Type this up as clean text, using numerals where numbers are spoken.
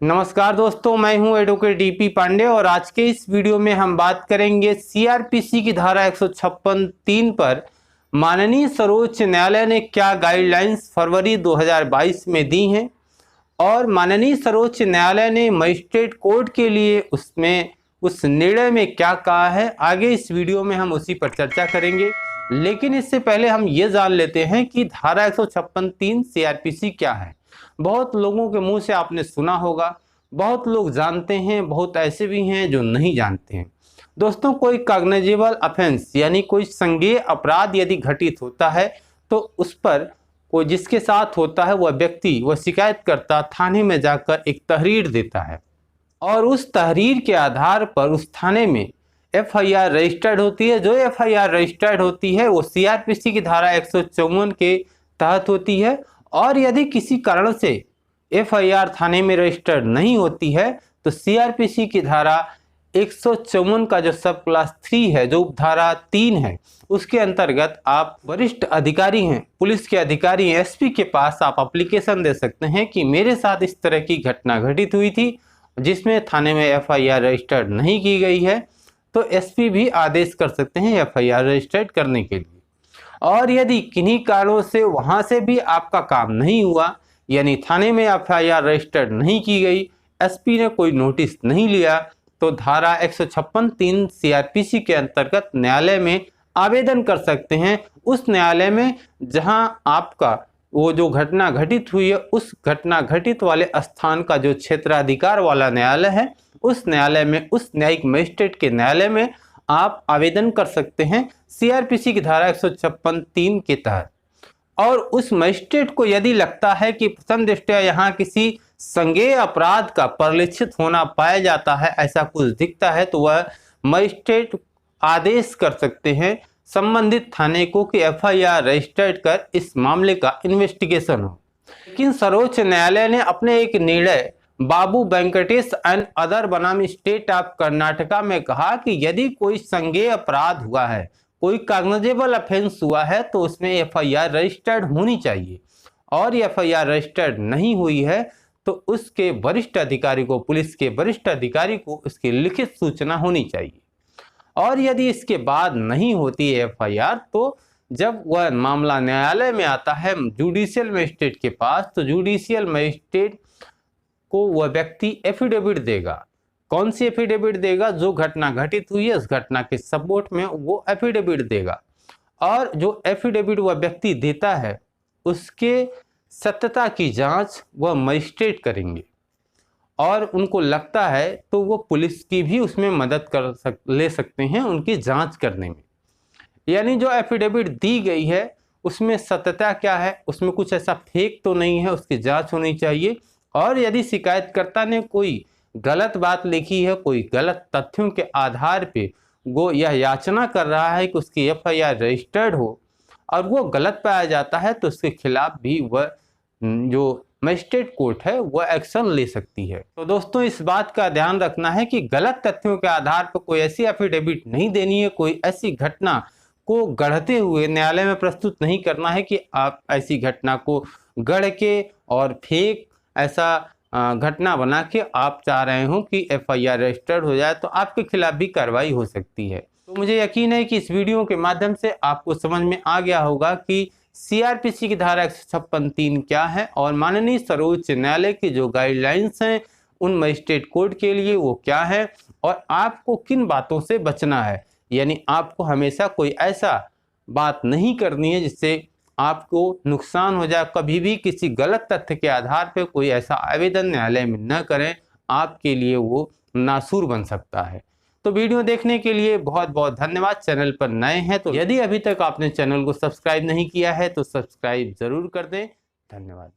नमस्कार दोस्तों, मैं हूं एडवोकेट डीपी पांडे और आज के इस वीडियो में हम बात करेंगे सीआरपीसी की धारा 156(3) पर माननीय सर्वोच्च न्यायालय ने क्या गाइडलाइंस फरवरी 2022 में दी हैं और माननीय सर्वोच्च न्यायालय ने मजिस्ट्रेट कोर्ट के लिए उसमें उस निर्णय में क्या कहा है। आगे इस वीडियो में हम उसी पर चर्चा करेंगे, लेकिन इससे पहले हम ये जान लेते हैं कि धारा 156(3) सीआरपीसी क्या है। बहुत लोगों के मुंह से आपने सुना होगा, बहुत लोग जानते हैं, बहुत ऐसे भी हैं जो नहीं जानते हैं। दोस्तों, कोई कॉग्निजेबल ऑफेंस यानी कोई संज्ञेय अपराध यदि घटित होता है तो उस पर कोई जिसके साथ होता है वह व्यक्ति, वह शिकायतकर्ता थाने में जाकर एक तहरीर देता है और उस तहरीर के आधार पर उस थाने में एफआईआर रजिस्टर्ड होती है। जो एफआईआर रजिस्टर्ड होती है वो सीआरपीसी की धारा 154 के तहत होती है और यदि किसी कारण से एफआईआर थाने में रजिस्टर्ड नहीं होती है तो सीआरपीसी की धारा 154 का जो सब क्लास 3 है, जो उपधारा 3 है, उसके अंतर्गत आप वरिष्ठ अधिकारी हैं, पुलिस के अधिकारी हैं, एसपी के पास आप एप्लीकेशन दे सकते हैं कि मेरे साथ इस तरह की घटना घटित हुई थी जिसमें थाने में एफआईआर रजिस्टर्ड नहीं की गई है। तो एसपी भी आदेश कर सकते हैं एफआईआर रजिस्टर्ड करने के लिए। और यदि किन्हीं कारणों से वहां से भी आपका काम नहीं हुआ, यानी थाने में एफआईआर रजिस्टर्ड नहीं की गई, एसपी ने कोई नोटिस नहीं लिया, तो धारा 156(3) सीआरपीसी के अंतर्गत न्यायालय में आवेदन कर सकते हैं। उस न्यायालय में जहां आपका वो जो घटना घटित हुई है उस घटना घटित वाले स्थान का जो क्षेत्राधिकार वाला न्यायालय है, उस न्यायालय में, उस न्यायिक मजिस्ट्रेट के न्यायालय में आप आवेदन कर सकते हैं सीआरपीसी की धारा 156(3) के तहत। और उस मजिस्ट्रेट को यदि लगता है कि प्रथम दृष्टया यहाँ किसी संज्ञेय अपराध का परिलक्षित होना पाया जाता है, ऐसा कुछ दिखता है, तो वह मजिस्ट्रेट आदेश कर सकते हैं संबंधित थाने को कि एफआईआर रजिस्टर्ड कर इस मामले का इन्वेस्टिगेशन हो। लेकिन सर्वोच्च न्यायालय ने अपने एक निर्णय बाबू वेंकटेश एंड अदर बनाम स्टेट ऑफ कर्नाटका में कहा कि यदि कोई संज्ञेय अपराध हुआ है, कोई कॉग्निजेबल ऑफेंस हुआ है, तो उसमें एफआईआर रजिस्टर्ड होनी चाहिए और एफआईआर रजिस्टर्ड नहीं हुई है तो उसके वरिष्ठ अधिकारी को, पुलिस के वरिष्ठ अधिकारी को उसकी लिखित सूचना होनी चाहिए। और यदि इसके बाद नहीं होती है एफआईआर, तो जब वह मामला न्यायालय में आता है जुडिशियल मजिस्ट्रेट के पास, तो जुडिशियल मजिस्ट्रेट को वह व्यक्ति एफिडेविट देगा। कौन सी एफिडेविट देगा? जो घटना घटित हुई है उस घटना के सपोर्ट में वो एफिडेविट देगा और जो एफिडेविट वह व्यक्ति देता है उसके सत्यता की जांच वह मजिस्ट्रेट करेंगे और उनको लगता है तो वो पुलिस की भी उसमें मदद ले सकते हैं उनकी जांच करने में। यानी जो एफिडेविट दी गई है उसमें सत्यता क्या है, उसमें कुछ ऐसा फेक तो नहीं है, उसकी जांच होनी चाहिए। और यदि शिकायतकर्ता ने कोई गलत बात लिखी है, कोई गलत तथ्यों के आधार पे वो यह याचना कर रहा है कि उसकी एफआईआर रजिस्टर्ड हो और वो गलत पाया जाता है, तो उसके खिलाफ भी वह जो मजिस्ट्रेट कोर्ट है वह एक्शन ले सकती है। तो दोस्तों, इस बात का ध्यान रखना है कि गलत तथ्यों के आधार पर कोई ऐसी एफिडेविट नहीं देनी है, कोई ऐसी घटना को गढ़ते हुए न्यायालय में प्रस्तुत नहीं करना है कि आप ऐसी घटना को गढ़ के और फेक ऐसा घटना बना के आप चाह रहे हो कि एफआईआर रजिस्टर्ड हो जाए, तो आपके खिलाफ भी कार्रवाई हो सकती है। तो मुझे यकीन है कि इस वीडियो के माध्यम से आपको समझ में आ गया होगा कि सीआरपीसी की धारा 156(3) क्या है और माननीय सर्वोच्च न्यायालय की जो गाइडलाइंस हैं उन मजिस्ट्रेट कोर्ट के लिए वो क्या है और आपको किन बातों से बचना है। यानी आपको हमेशा कोई ऐसा बात नहीं करनी है जिससे आपको नुकसान हो जाए। कभी भी किसी गलत तथ्य के आधार पर कोई ऐसा आवेदन न्यायालय में न करें, आपके लिए वो नासूर बन सकता है। तो वीडियो देखने के लिए बहुत बहुत धन्यवाद। चैनल पर नए हैं तो यदि अभी तक आपने चैनल को सब्सक्राइब नहीं किया है तो सब्सक्राइब जरूर कर दें। धन्यवाद।